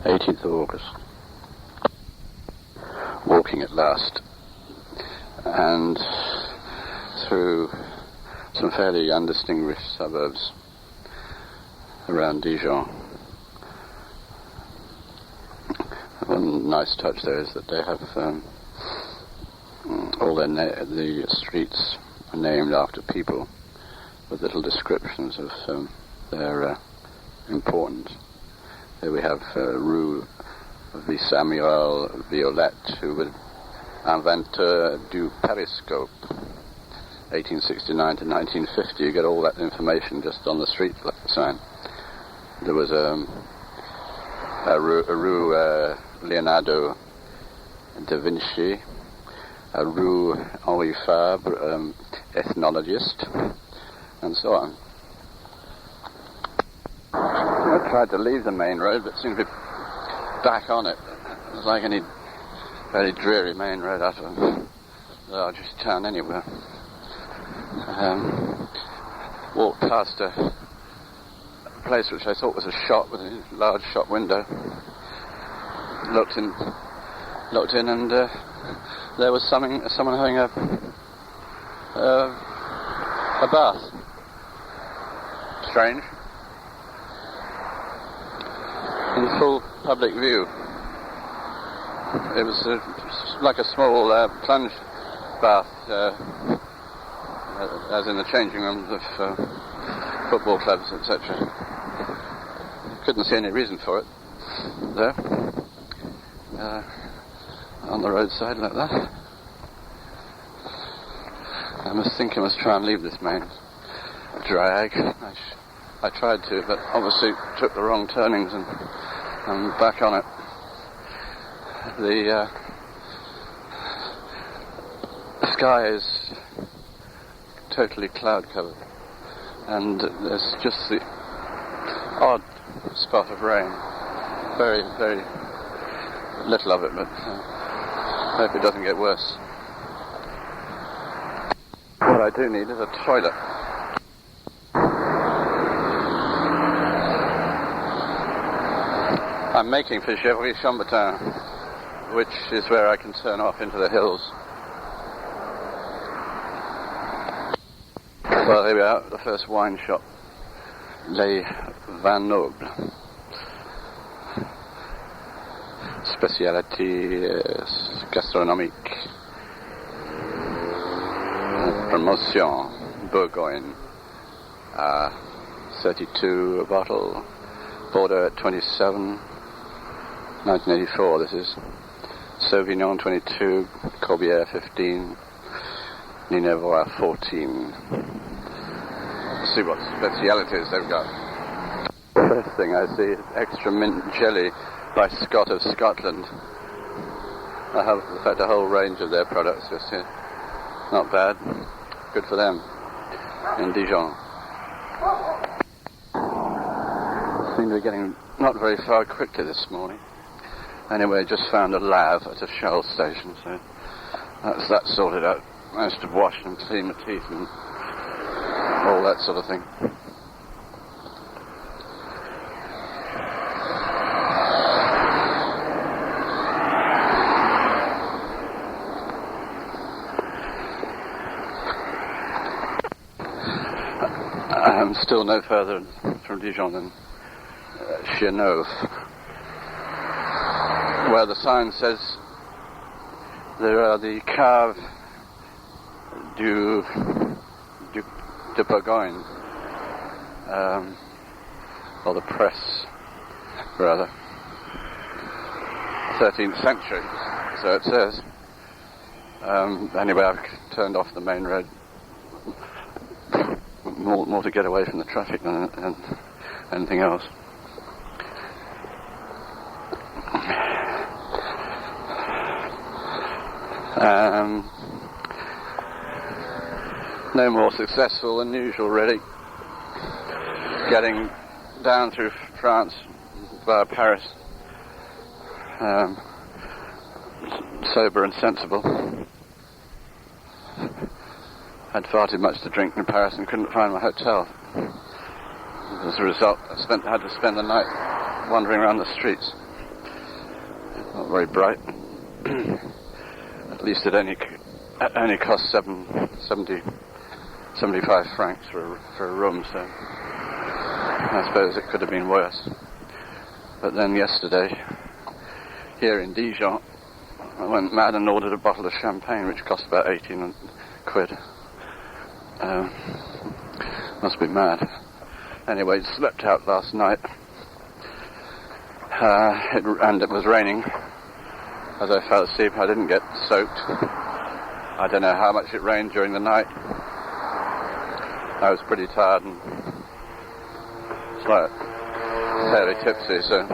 18th of August. Walking at last, and through some fairly undistinguished suburbs around Dijon. One nice touch there is that they have all the streets are named after people with little descriptions of their importance. Here we have Rue of Samuel Violette, who was inventeur du periscope, 1869 to 1950. You get all that information just on the street sign. There was a Rue Leonardo da Vinci, a Rue Henri Fabre, ethnologist, and so on. I tried to leave the main road, but seemed to be back on it. It was like any very dreary main road out of the largest town anywhere. Walked past a place which I thought was a shop with a large shop window. Looked in, and there was someone having a bath. Strange. In full public view. It was like a small plunge bath, as in the changing rooms of football clubs, etc. Couldn't see any reason for it there, on the roadside like that. I must try and leave this main drag. I tried to, but obviously took the wrong turnings and I'm back on it. The sky is totally cloud covered, and there's just the odd spot of rain. Very, very little of it, but I hope it doesn't get worse. What I do need is a toilet. I'm making for Gevrey-Chambertin, which is where I can turn off into the hills. Well, here we are, the first wine shop, Les Vins Nobles. Spécialités gastronomiques. Promotion, Bourgogne, 32 a bottle, Bordeaux at 27, 1984 this is, Sauvignon 22, Corbière 15, Nineveh 14. Let's see what specialities they've got. First thing I see is extra mint jelly by Scott of Scotland. I have, in fact, a whole range of their products just here. Not bad. Good for them. In Dijon. Seem to be getting not very far quickly this morning. Anyway, just found a lave at a Shell station, so that's that sorted out. Managed to wash and clean my teeth and all that sort of thing. I'm still no further from Dijon than Chenauve, where the sign says there are the Cave de Bourgogne, or the press, rather. 13th century, so it says. Anyway, I've turned off the main road. More to get away from the traffic than anything else. No more successful than usual, really. Getting down through France via Paris, sober and sensible. Had far too much to drink in Paris and couldn't find my hotel. As a result, I had to spend the night wandering around the streets. not very bright. At least it only cost 75 francs for a room, so I suppose it could have been worse. But then yesterday, here in Dijon, I went mad and ordered a bottle of champagne, which cost about 18 quid. Must be mad. Anyway, slept out last night, and it was raining. As I fell asleep, I didn't get soaked. I don't know how much it rained during the night. I was pretty tired and fairly tipsy, so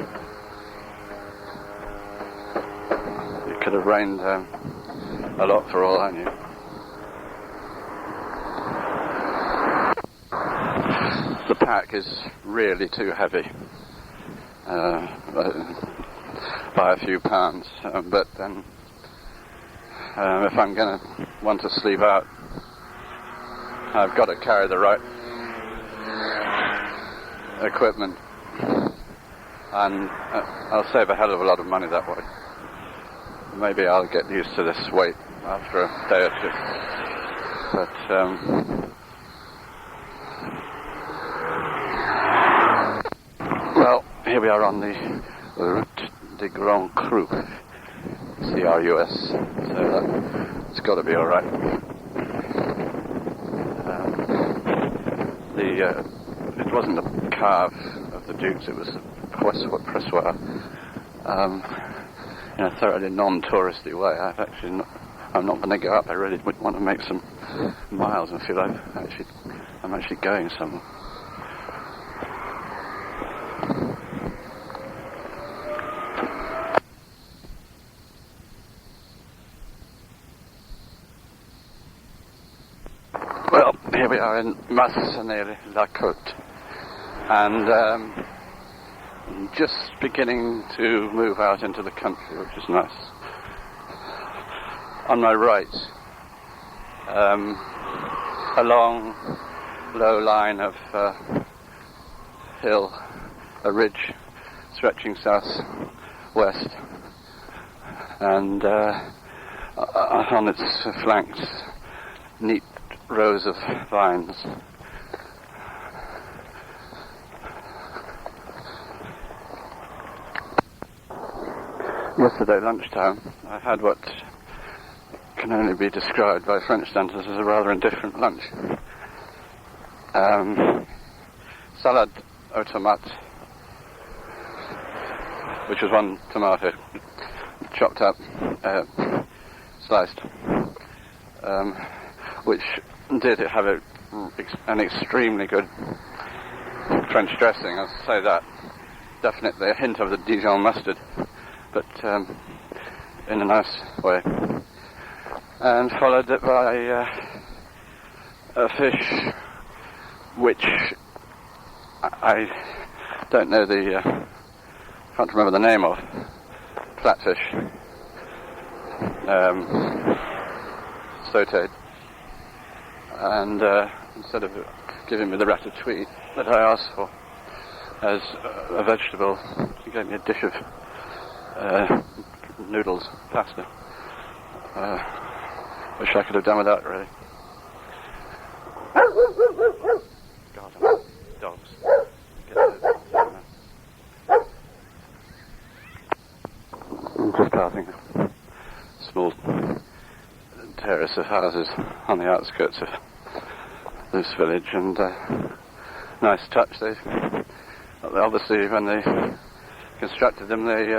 it could have rained a lot for all I knew. The pack is really too heavy by a few pounds, but then if I'm going to want to sleep out, I've got to carry the right equipment, and I'll save a hell of a lot of money that way. Maybe I'll get used to this weight after a day or two, but well, here we are on the Route de Grand Cru, C-R-U-S, so it's got to be alright. It wasn't a carve of the Dukes, it was a pressoir, in a thoroughly non-touristy way. I'm not going to go up. I really would want to make some miles and feel I'm actually going somewhere. Well, here we are in Massanet-la-Côte, and just beginning to move out into the country, which is nice. On my right, a long, low line of hill, a ridge stretching south-west, and on its flanks, neat rows of vines. Yesterday lunchtime, I had what can only be described by French standards as a rather indifferent lunch. Salad au tomate, which was one tomato chopped up, sliced, which did have an extremely good French dressing, I'll say that. Definitely a hint of the Dijon mustard, but in a nice way. And followed it by a fish which I don't know can't remember the name of, flatfish, sautéed. And instead of giving me the ratatouille that I asked for as a vegetable, he gave me a dish of noodles, pasta, which I could have done without, really. God, dogs. Get those dogs out now. I'm just passing a small terrace of houses on the outskirts of this village, and nice touch. They obviously, when they constructed them, they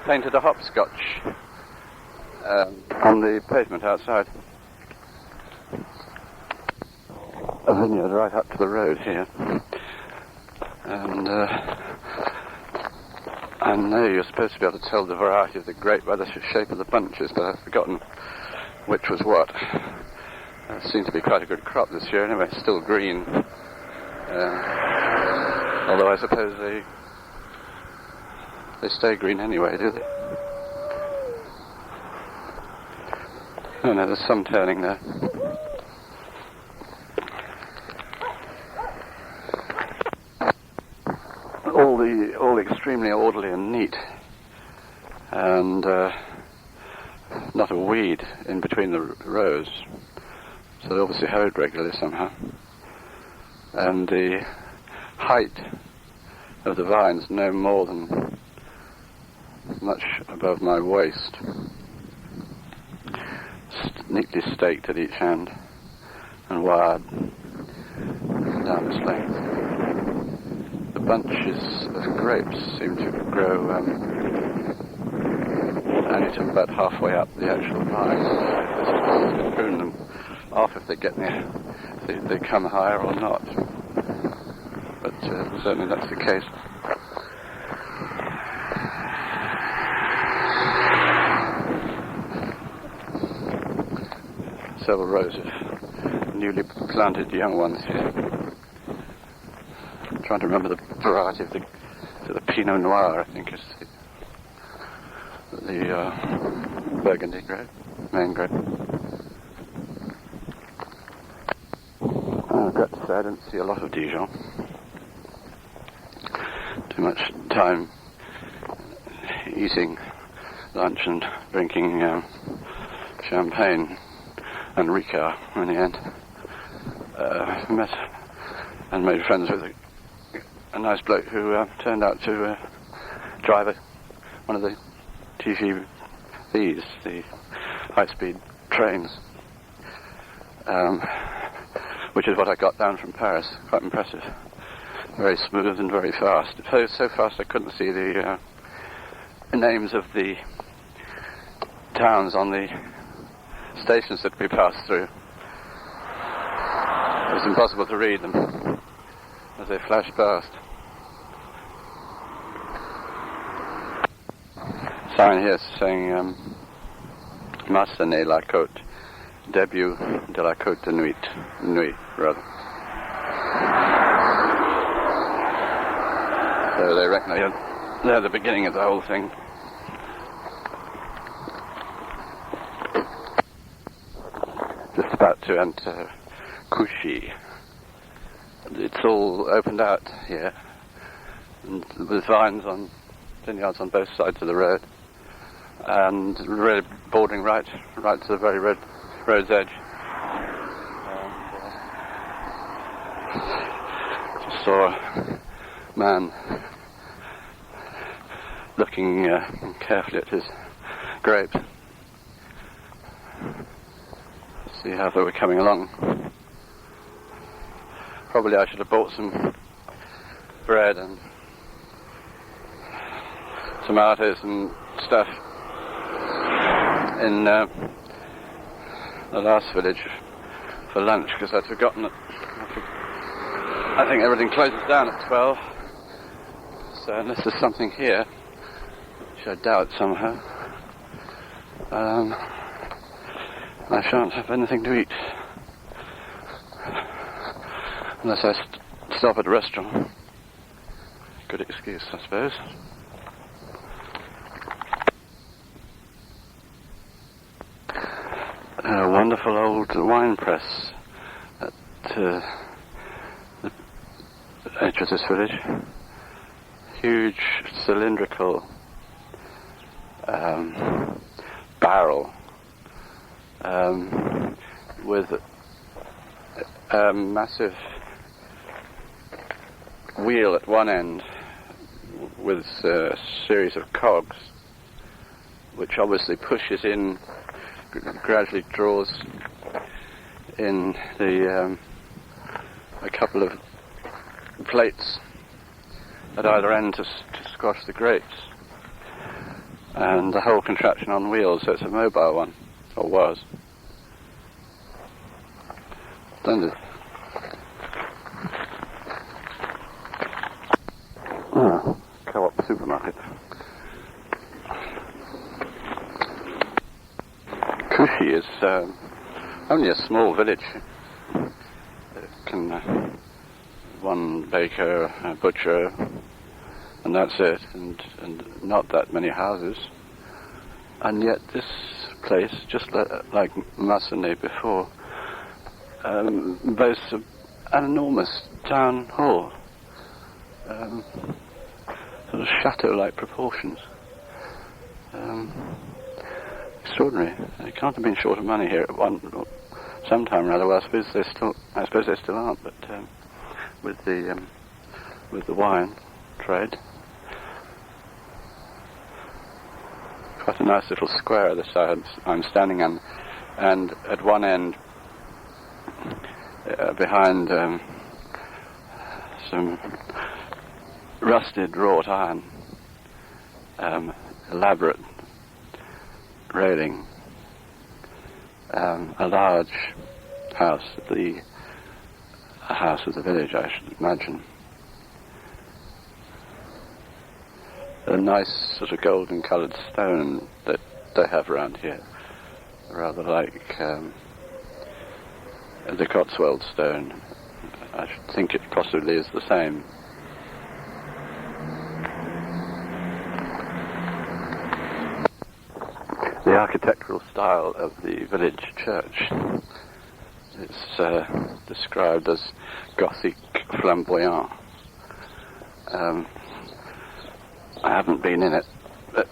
painted a hopscotch on the pavement outside. A vineyard right up to the road here, and I know you're supposed to be able to tell the variety of the grape by the shape of the bunches, but I've forgotten which was what. There seemed to be quite a good crop this year anyway, still green. Although I suppose they stay green anyway, do they? Oh no, there's some turning there. All extremely orderly and neat. and not a weed in between the rows, so they obviously hoed regularly somehow. And the height of the vines no more than much above my waist, neatly staked at each end and wired down its length. The bunches of grapes seem to grow only to about halfway up the actual vine. You can prune them off if they get near, if they come higher or not. But certainly that's the case. Several rows of newly planted young ones here. I'm trying to remember the variety of the Pinot Noir, I think is the Burgundy grape, main grape. I regret to say I didn't see a lot of Dijon. Too much time eating lunch and drinking champagne and Ricard in the end. Met and made friends with a nice bloke who turned out to drive one of the TGVs, the high-speed trains, which is what I got down from Paris. Quite impressive. Very smooth and very fast. So fast I couldn't see the names of the towns on the stations that we passed through. It was impossible to read them as they flashed past. Sign here saying Massenet la Côte, début de la Côte de Nuit, rather. So they reckon they're the beginning of the whole thing. Just about to enter Couchy. It's all opened out here, and with vines on vineyards on both sides of the road, and really bordering right to the very road's edge. Just saw a man looking carefully at his grapes. See how they were coming along. Probably I should have bought some bread and tomatoes and stuff in the last village for lunch, because I'd forgotten that. I think everything closes down at 12, so unless there's something here, which I doubt somehow, I shan't have anything to eat unless I stop at a restaurant. Good excuse, I suppose. A wonderful old wine press at the edge of this village. Huge cylindrical barrel with a massive wheel at one end with a series of cogs, which obviously pushes in, gradually draws in a couple of plates at either end to squash the grapes, and the whole contraption on wheels, so it's a mobile one, or was. Splendid. Co-op supermarket. Couchy is only a small village. It can one baker, a butcher, and that's it, and not that many houses. And yet this place, just like Massenet before, boasts an enormous town hall, sort of chateau-like proportions. Extraordinary. They can't have been short of money here at sometime or other. Well, I suppose they still aren't. But with the wine trade, quite a nice little square this side I'm standing on, and at one end, behind some rusted wrought iron, elaborate railing, a large house, a house of the village, I should imagine. A nice sort of golden coloured stone that they have around here, rather like the Cotswold stone. I should think it possibly is the same. The architectural style of the village church is described as Gothic flamboyant. I haven't been in it, but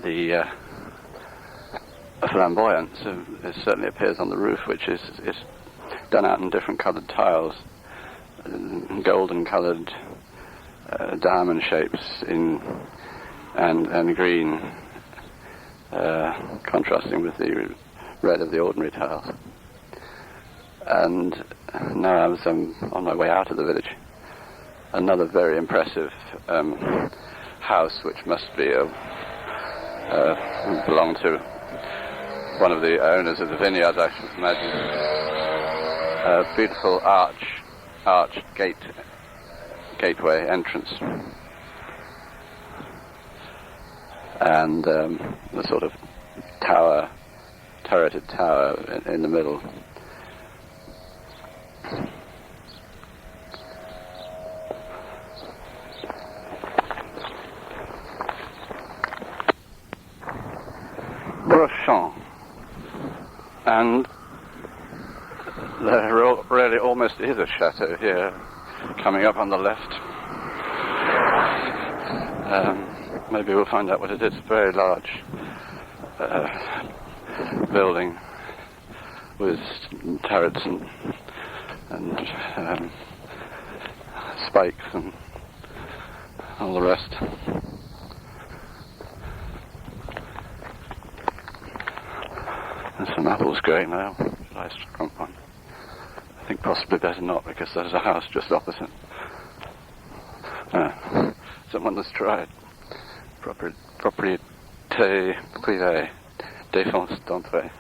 the flamboyance it certainly appears on the roof, which is done out in different coloured tiles, golden coloured diamond shapes and green, contrasting with the red of the ordinary tiles. And now I'm on my way out of the village. Another very impressive house, which must be belong to one of the owners of the vineyards, I should imagine. A beautiful arched gateway entrance, and the sort of turreted tower in the middle. Brochon, and there really almost is a chateau here, coming up on the left. Maybe we'll find out what it is. A very large building with turrets and spikes and all the rest. There's some apples growing now. Nice strong one. I think possibly better not, because there's a house just opposite. Someone has tried. Propriété privée, défense d'entrée.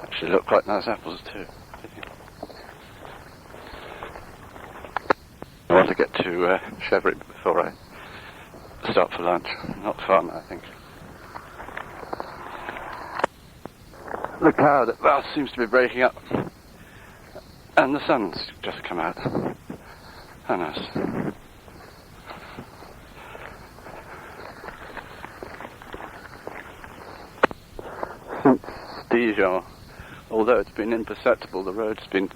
Actually look quite nice apples too. I want to get to Chevry before I stop for lunch. Not far now, I think. The cloud at last seems to be breaking up, and the sun's just come out. How nice. Since Dijon, although it's been imperceptible, the road's been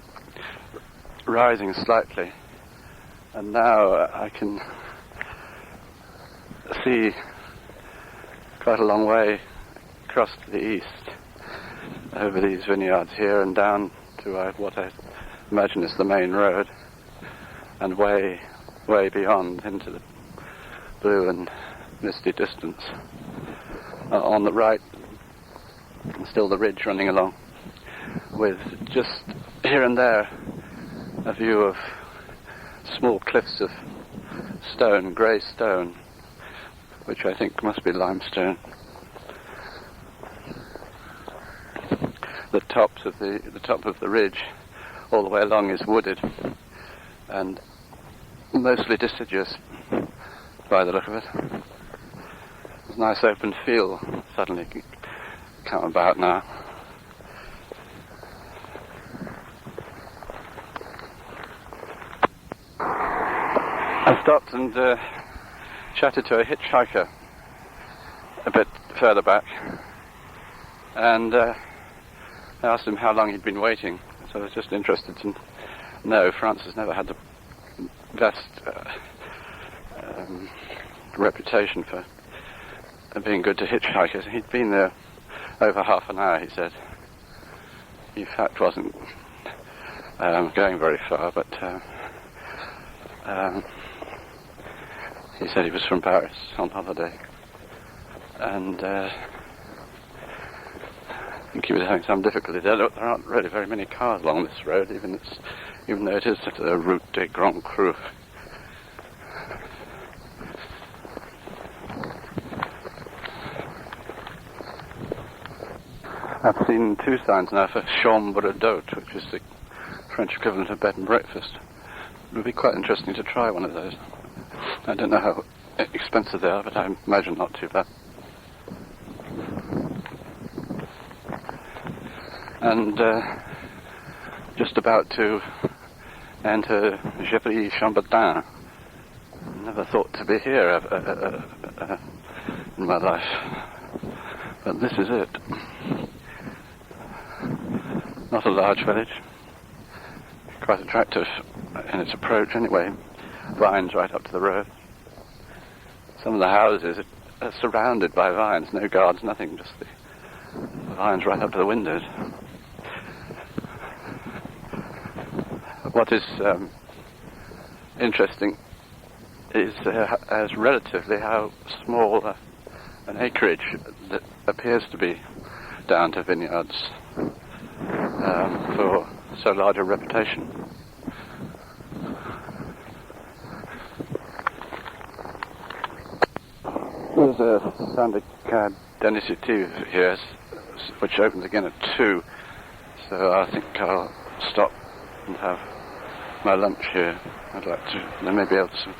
rising slightly, and now I can see quite a long way across to the east, over these vineyards here and down to what I imagine is the main road, and way beyond into the blue and misty distance. On the right, still the ridge running along, with just here and there a view of small cliffs of stone, grey stone, which I think must be limestone. The top of the ridge all the way along is wooded and mostly deciduous by the look of it. There's a nice open field suddenly come about now. I stopped and chatted to a hitchhiker a bit further back, and I asked him how long he'd been waiting. So I was just interested to know. France has never had the best reputation for being good to hitchhikers. He'd been there over half an hour, he said. He, in fact, wasn't going very far, but he said he was from Paris on holiday. And I think he was having some difficulty. There aren't really very many cars along this road, even though it is a route de Grand Cru. I've seen two signs now for chambre d'hôte, which is the French equivalent of bed and breakfast. It would be quite interesting to try one of those. I don't know how expensive they are, but I imagine not too bad. And just about to enter Gibb Dijon. Never thought to be here in my life, but this is it. Not a large village, quite attractive in its approach anyway. Vines right up to the road. Some of the houses are surrounded by vines, no guards, nothing, just the vines right up to the windows. What is interesting is as relatively how small an acreage that appears to be down to vineyards for so large a reputation. There's a syndicat d'initiative here, which opens again at 2, so I think I'll stop and have my lunch here. I'd like to, there may be able to some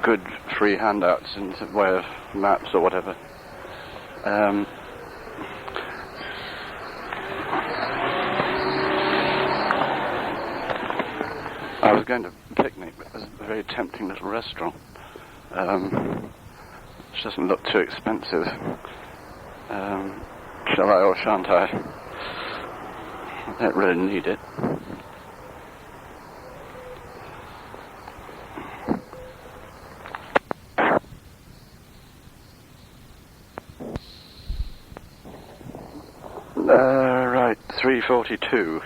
good free handouts in the way of maps or whatever. I was going to picnic, but there's a very tempting little restaurant, which doesn't look too expensive. Shall I or shan't I? I don't really need it. Right, 3:42.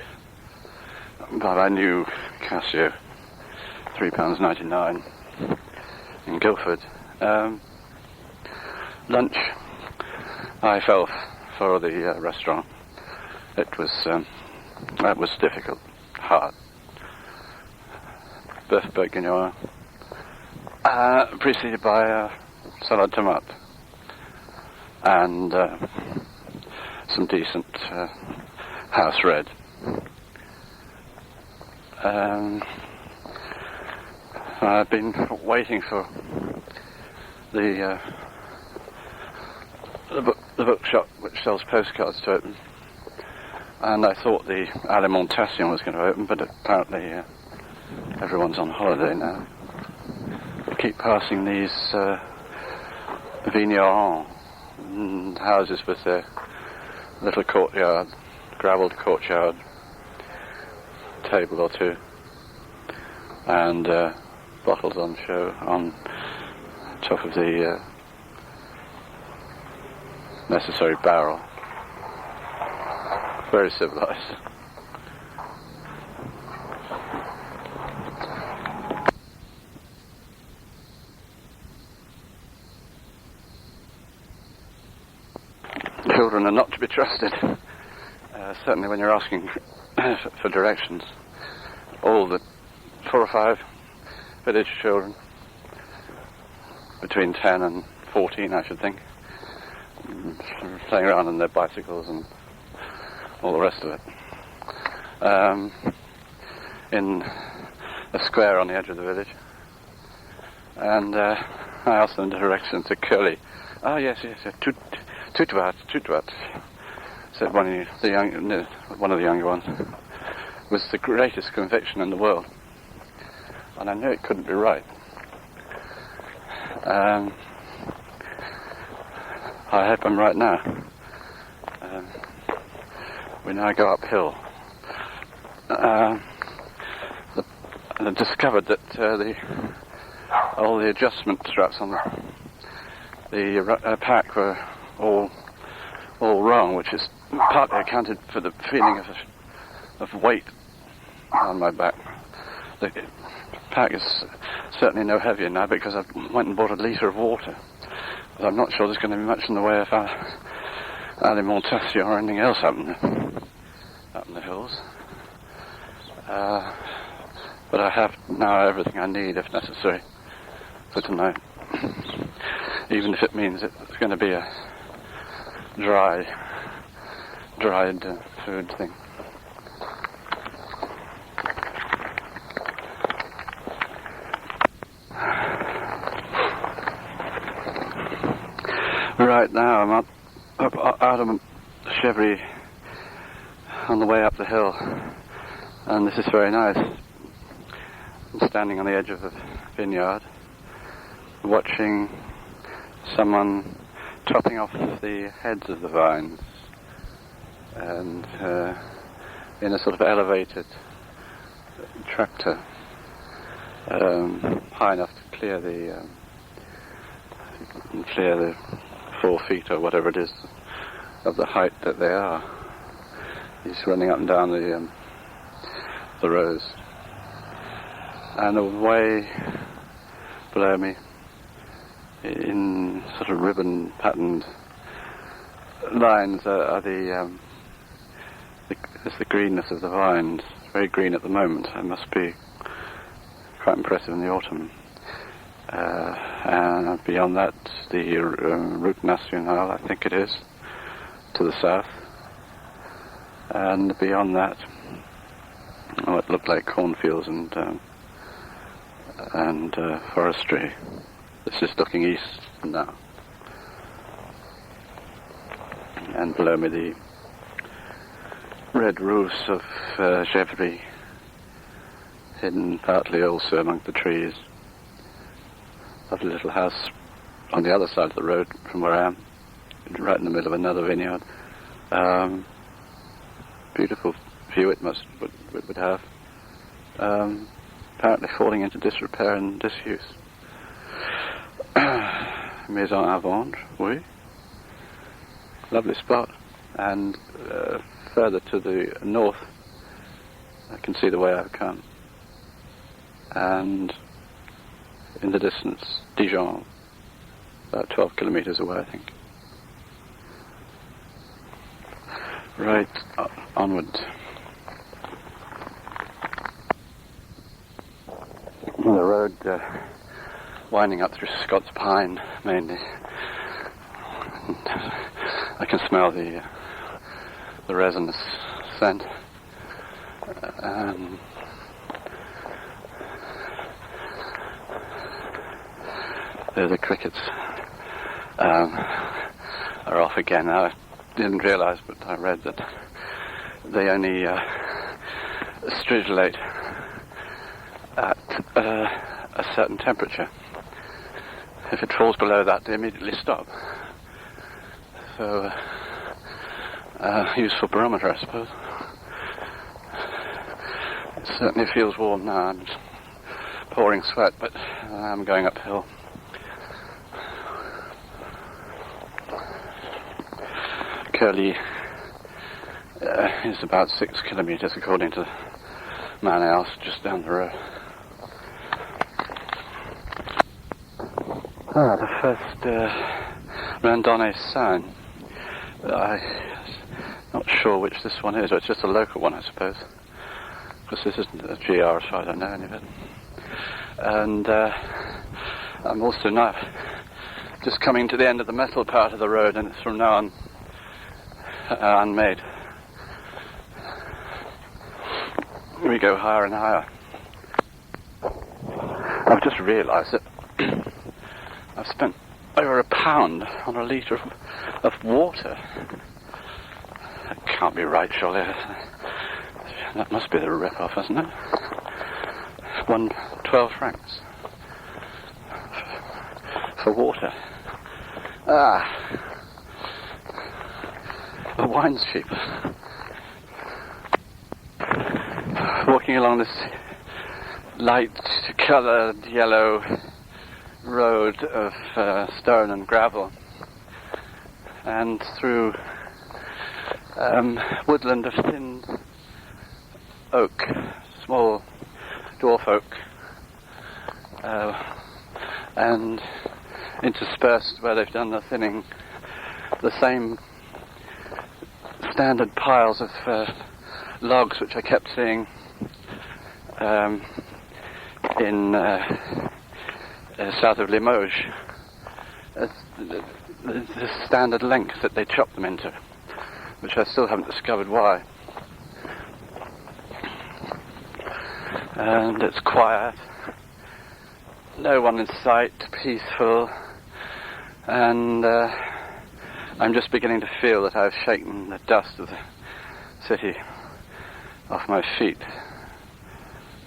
But I knew Casio, £3.99 in Guildford. Lunch, I fell for the restaurant. It was that was difficult, hard. Bœuf bourguignon, preceded by salad tomate and some decent house red. I've been waiting for the bookshop which sells postcards to open, and I thought the Alimentation was going to open, but apparently everyone's on holiday now. I keep passing these vignerons, houses with their little courtyard, gravelled courtyard, table or two, and bottles on show on top of the necessary barrel. Very civilized. Children are not to be trusted, certainly when you're asking for directions. All the 4 or 5 village children, between 10 and 14 I should think, playing around on their bicycles and all the rest of it. In a square on the edge of the village, and I asked them directions to Curly. Oh yes, tout droit, said one of the younger ones, with the greatest conviction in the world, and I knew it couldn't be right. I hope I'm right now. We now go uphill. I discovered that the all the adjustment straps on the pack were all wrong, which is partly accounted for the feeling of weight on my back. The pack is certainly no heavier now because I went and bought a litre of water. But I'm not sure there's going to be much in the way of alimentation or anything else up in the hills. But I have now everything I need, if necessary, for tonight. Even if it means it's going to be a dried food thing. Right now I'm up out of Chevry on the way up the hill, and this is very nice. I'm standing on the edge of a vineyard watching someone chopping off the heads of the vines, and in a sort of elevated tractor, high enough to clear the 4 feet or whatever it is of the height that they are. He's running up and down the rows, and away below me, in sort of ribbon patterned lines, are the greenness of the vines. Very green at the moment. It must be quite impressive in the autumn. And beyond that, the Route Nationale, I think it is, to the south. And beyond that, what looked like cornfields and forestry. This is looking east now. And below me, the red roofs of Chevry, hidden partly also among the trees. Lovely little house on the other side of the road from where I am, right in the middle of another vineyard. Beautiful view it would have. Apparently falling into disrepair and disuse. Maison à vendre, oui. Lovely spot. And further to the north, I can see the way I've come. And in the distance, Dijon, about 12 kilometers away, I think. Right, onwards. The road winding up through Scots pine, mainly. And I can smell the resinous scent. The crickets are off again. I didn't realise, but I read that they only stridulate at a certain temperature. If it falls below that, they immediately stop. So, useful barometer, I suppose. It certainly feels warm now. I'm pouring sweat, but I'm going uphill. Curly is about 6 kilometers, according to Man House, just down the road. The first randonnée sign. I'm not sure which this one is, but it's just a local one, I suppose. Because this isn't a GR as far as I know any of it. And I'm also now just coming to the end of the metal part of the road, and it's from now on unmade. We go higher and higher. I've just realised that I've spent over £1 on a litre of water. That can't be right, surely. That must be the rip-off, isn't it? 12 francs for water. The wine's cheap. Walking along this light-coloured yellow road of stone and gravel, and through woodland of thin oak, small dwarf oak, and interspersed where they've done the thinning, the same standard piles of logs which I kept seeing in south of Limoges. The standard length that they chop them into, which I still haven't discovered why. And it's quiet, no one in sight, peaceful, and I'm just beginning to feel that I've shaken the dust of the city off my feet,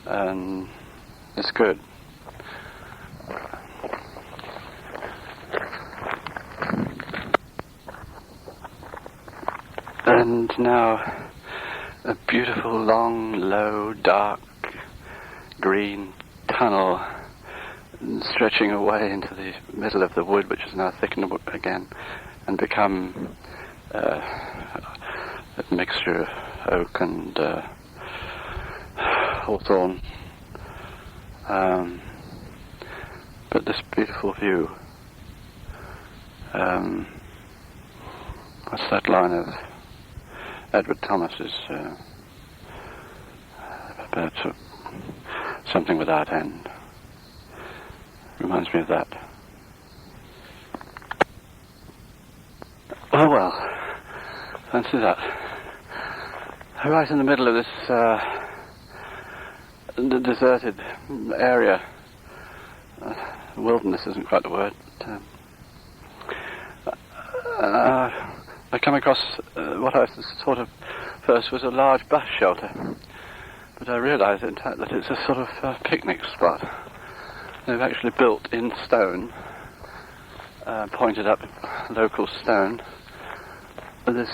and it's good. And now a beautiful, long, low, dark, green tunnel stretching away into the middle of the wood, which is now thickened again and become a mixture of oak and hawthorn. But this beautiful view. What's that line of Edward Thomas's about something without end? Reminds me of that. Oh well, fancy that. Right in the middle of this deserted area. Wilderness isn't quite the word. But, I come across what I thought of first was a large bus shelter, but I realised in fact that it's a sort of picnic spot. They've actually built in stone, pointed up local stone, this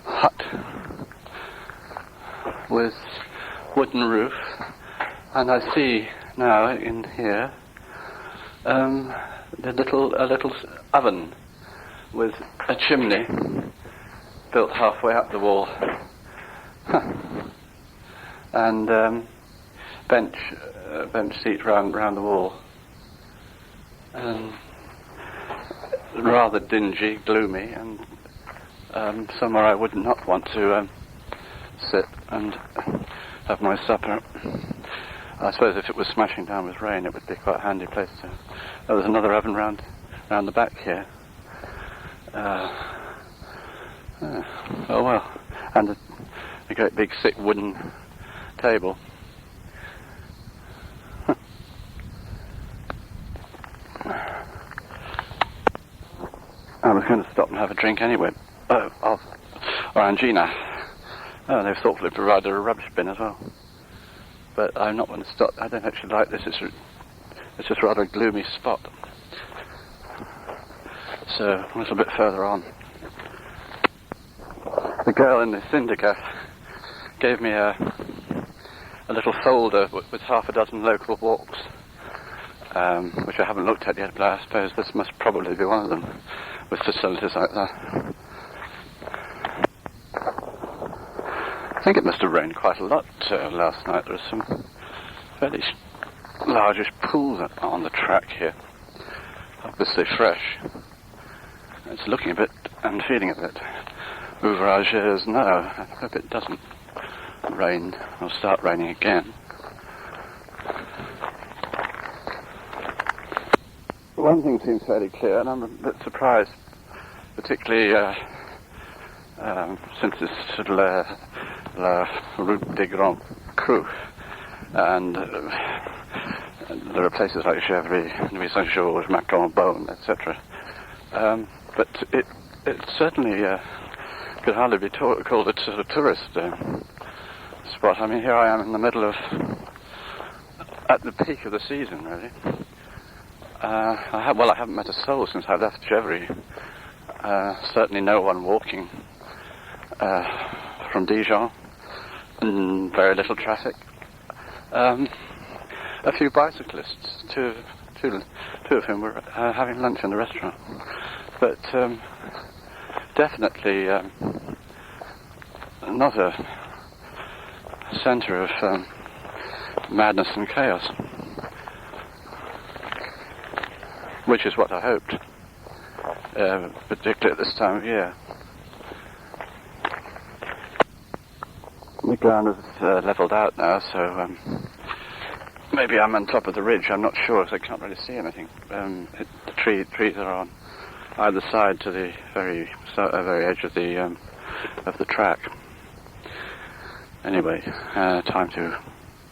hut with wooden roof, and I see now in here a little oven with a chimney built halfway up the wall, and bench seat round the wall, and rather dingy, gloomy, and somewhere I would not want to sit and have my supper. I suppose if it was smashing down with rain, it would be quite a handy place to. Oh, there's another oven round the back here. Oh well, and a great big thick wooden table. I was going to stop and have a drink anyway. Orangina. Oh, they've thoughtfully provided a rubbish bin as well. But I'm not going to stop. I don't actually like this. It's just rather a gloomy spot. So a little bit further on, the girl in the syndicate gave me a little folder with half a dozen local walks, which I haven't looked at yet, but I suppose this must probably be one of them, with facilities like that. I think it must have rained quite a lot last night. There were some fairly largish pools on the track here, obviously fresh. It's looking a bit and feeling a bit outrageous now. I hope it doesn't rain or start raining again. One thing seems fairly clear, and I'm a bit surprised, particularly since it's La Route des Grands Crus, and there are places like Chevry, Louis Saint-Georges, Macron-Beaune, etc. But it certainly could hardly be called a sort of tourist spot. I mean, here I am in the middle of, at the peak of the season, really. I haven't met a soul since I left Chevry. Certainly no one walking from Dijon, and very little traffic. A few bicyclists, two two of whom were having lunch in the restaurant. But definitely not a centre of madness and chaos, which is what I hoped, particularly at this time of year. The ground is levelled out now, so maybe I'm on top of the ridge. I'm not sure, so I can't really see anything. The trees are on either side to the very edge of the track. Anyway, time to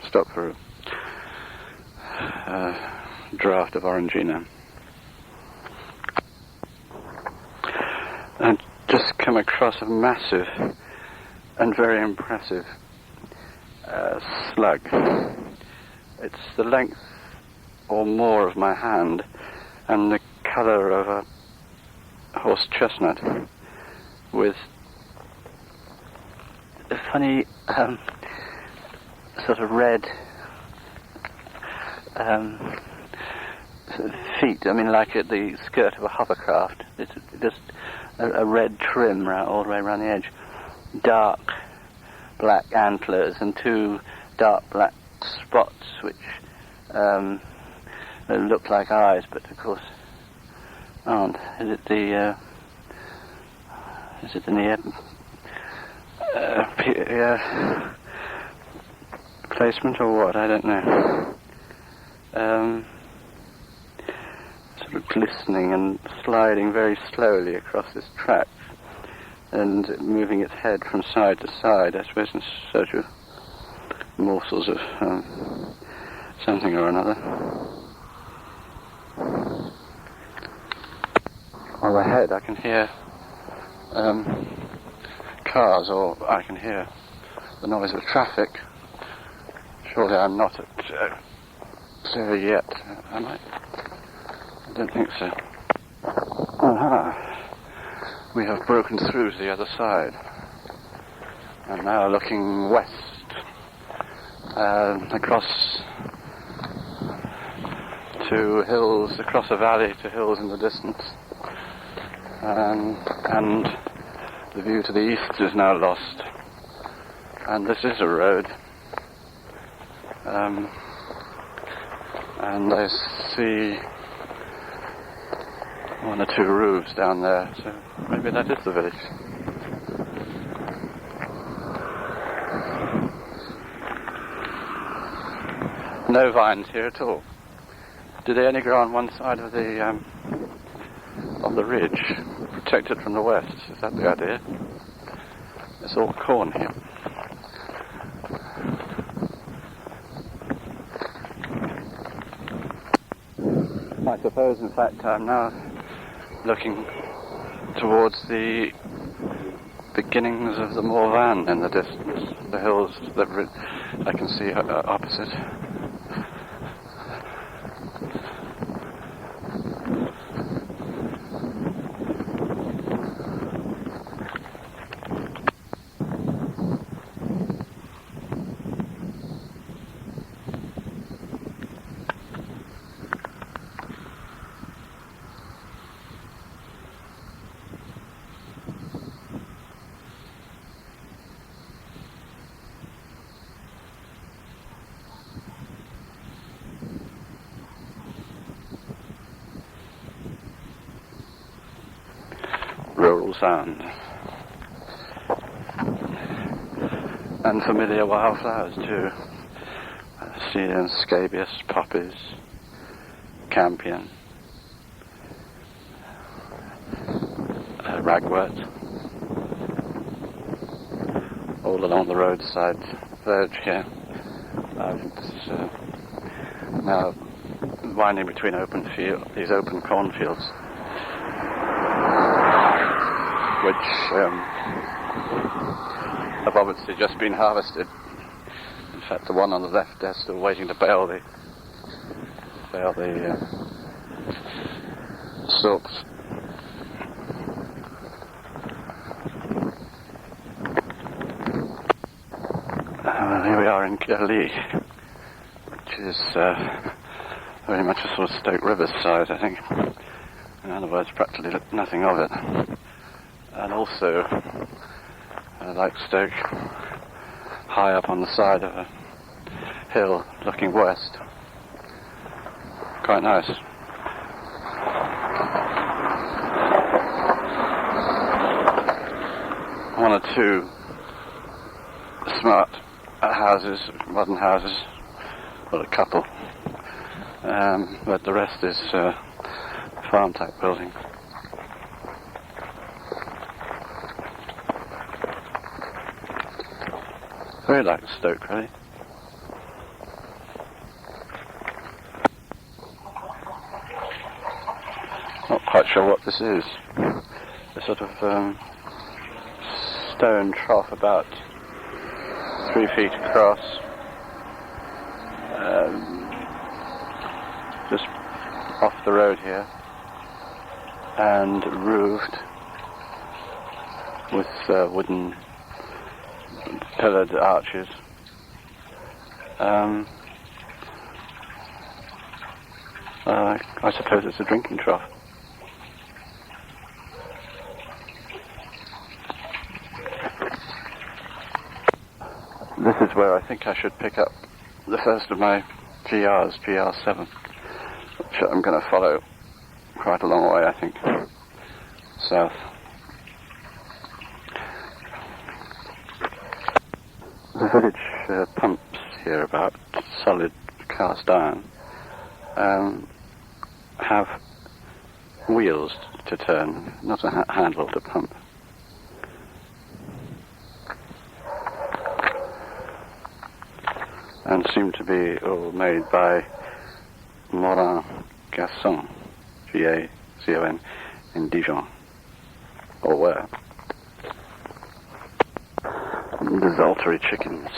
stop for a draught of Orangina. And just come across a massive and very impressive slug. It's the length or more of my hand and the colour of a horse chestnut, with a funny sort of red feet. I mean, like at the skirt of a hovercraft. It's just a red trim all the way around the edge. Dark black antlers and two dark black spots which look like eyes, but of course aren't. Is it the near placement or what? I don't know. Sort of glistening and sliding very slowly across this track and moving its head from side to side, I suppose in search of morsels of something or another. Overhead I can hear cars, or I can hear the noise of traffic. Surely I'm not at zero yet, am I? I don't think so. Aha! We have broken through to the other side. I'm now looking west, across to hills, across a valley to hills in the distance. And the view to the east is now lost. And this is a road. And I see one or two roofs down there, so maybe that is the village. No vines here at all. Do they only grow on one side of the ridge, protected from the west? Is that the idea? It's all corn here. I suppose, in fact, I'm now looking towards the beginnings of the Morvan in the distance, the hills that I can see opposite. Rural sound. And familiar wildflowers too. I see scabious, poppies, campion, ragwort, all along the roadside verge here. It's now winding between these open cornfields, which have obviously just been harvested. In fact, the one on the left is still waiting to bale the stalks. Here we are in Cahors, which is very much a sort of Stoke River size, I think. In other words, practically nothing of it. And also, like Stoke, high up on the side of a hill looking west. Quite nice. One or two smart houses, modern houses, well, a couple, but the rest is farm type building. Very like Stoke, really. Not quite sure what this is. A sort of stone trough about 3 feet across, just off the road here, and roofed with wooden pillared arches. I suppose it's a drinking trough. This is where I think I should pick up the first of my GRs, GR7, which I'm going to follow quite a long way, I think, south. The village pumps here, about solid cast iron, have wheels to turn, not a handle to pump. And seem to be all made by Morin Gasson, G-A-C-O-N, in Dijon, or where. Desultory chickens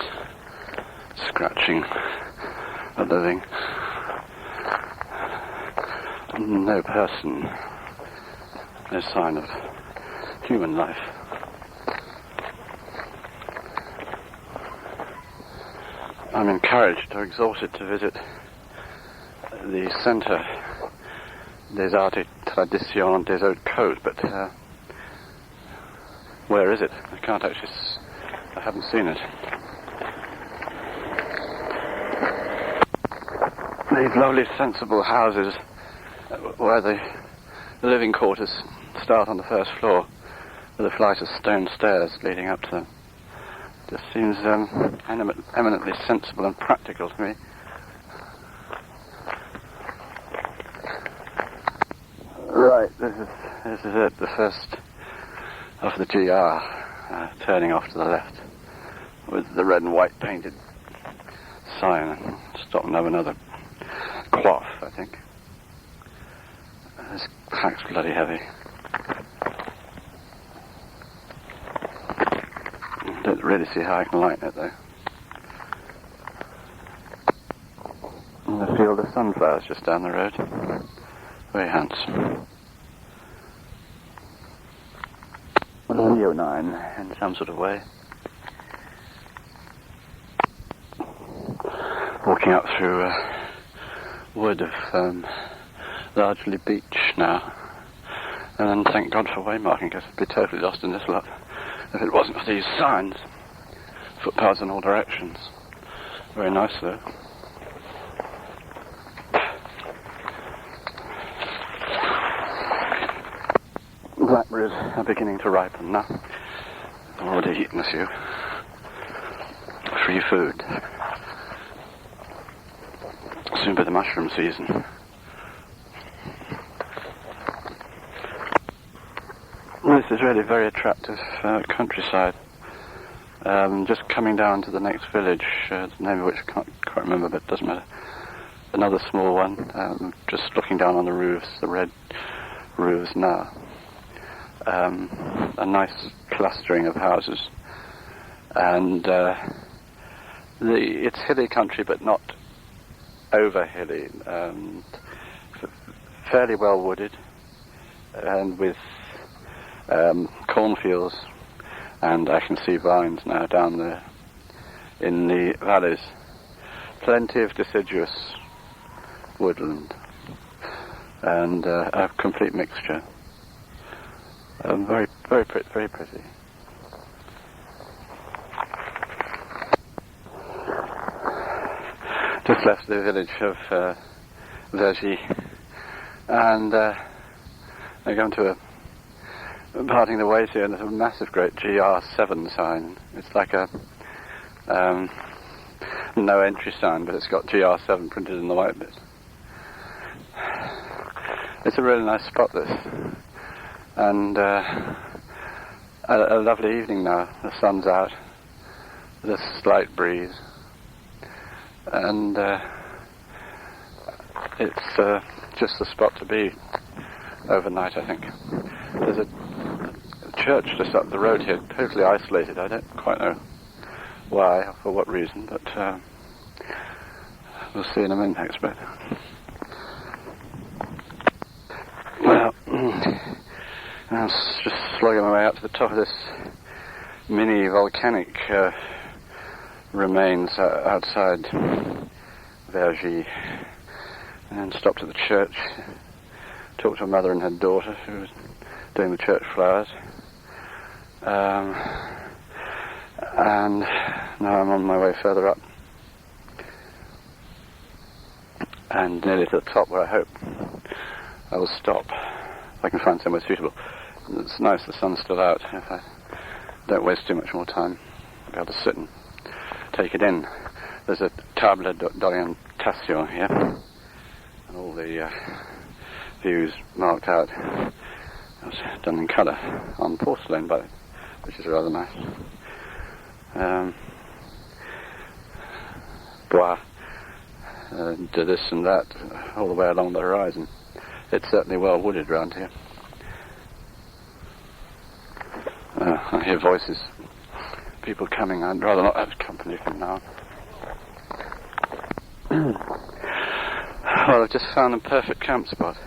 scratching a living. No person, no sign of human life. I'm encouraged or exhorted to visit the Centre des Arts et Traditions des Hautes Côtes, but where is it? I haven't seen it. These lovely, sensible houses where the living quarters start on the first floor with a flight of stone stairs leading up to them. Just seems eminently sensible and practical to me. Right, this is it, the first of the GR, turning off to the left, with the red and white painted sign, stopping over another cloth, I think. This pack's bloody heavy. Don't really see how I can lighten it though. And the field of sunflowers just down the road. Very handsome. Leonine in some sort of way. Walking up through wood of largely beach now. And then thank God for waymarking, because I'd be totally lost in this lot if it wasn't for these signs. Footpaths in all directions. Very nice though. Blackberries are beginning to ripen now. I've already eaten a few. Free food. Soon be the mushroom season. This is really very attractive countryside. Just coming down to the next village, the name of which I can't quite remember, but it doesn't matter. Another small one, just looking down on the roofs, the red roofs now. A nice clustering of houses. And it's hilly country, but not over hilly. Fairly well wooded, and with cornfields, and I can see vines now down there in the valleys. Plenty of deciduous woodland, and a complete mixture. Very, very pretty, very pretty. Just left the village of Vergy, and I go into parting the ways here, and there's a massive, great GR7 sign. It's like a no entry sign, but it's got GR7 printed in the white bit. It's a really nice spot, this, and a lovely evening now. The sun's out, there's a slight breeze, and it's just the spot to be overnight, I think. There's a church just up the road here, totally isolated. I don't quite know why or for what reason, but we'll see in a minute, I expect. Well, I'm just slogging my way up to the top of this mini volcanic remains outside Vergy, and stopped at the church, talked to a mother and her daughter who was doing the church flowers, and now I'm on my way further up, and nearly to the top, where I hope I will stop if I can find somewhere suitable. It's nice, the sun's still out. If I don't waste too much more time, I'll be able to sit and take it in. There's a table d'orientation here, and all the views marked out. It was done in colour on porcelain, which is rather nice. Bois, do this and that all the way along the horizon. It's certainly well wooded round here. I hear voices, people coming. I'd rather not have company from now on. Well, I've just found a perfect camp spot.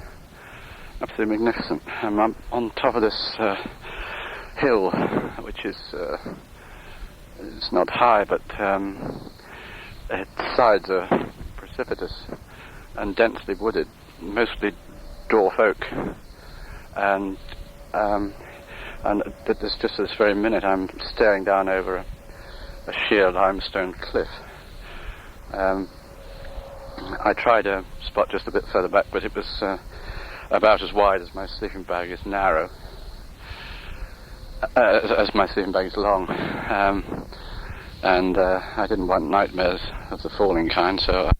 Absolutely magnificent. I'm on top of this hill, which is it's not high, but its sides are precipitous and densely wooded, mostly dwarf oak, and just this very minute I'm staring down over a sheer limestone cliff. I tried a spot just a bit further back, but it was about as wide as my sleeping bag is narrow, as my sleeping bag is long, and I didn't want nightmares of the falling kind, so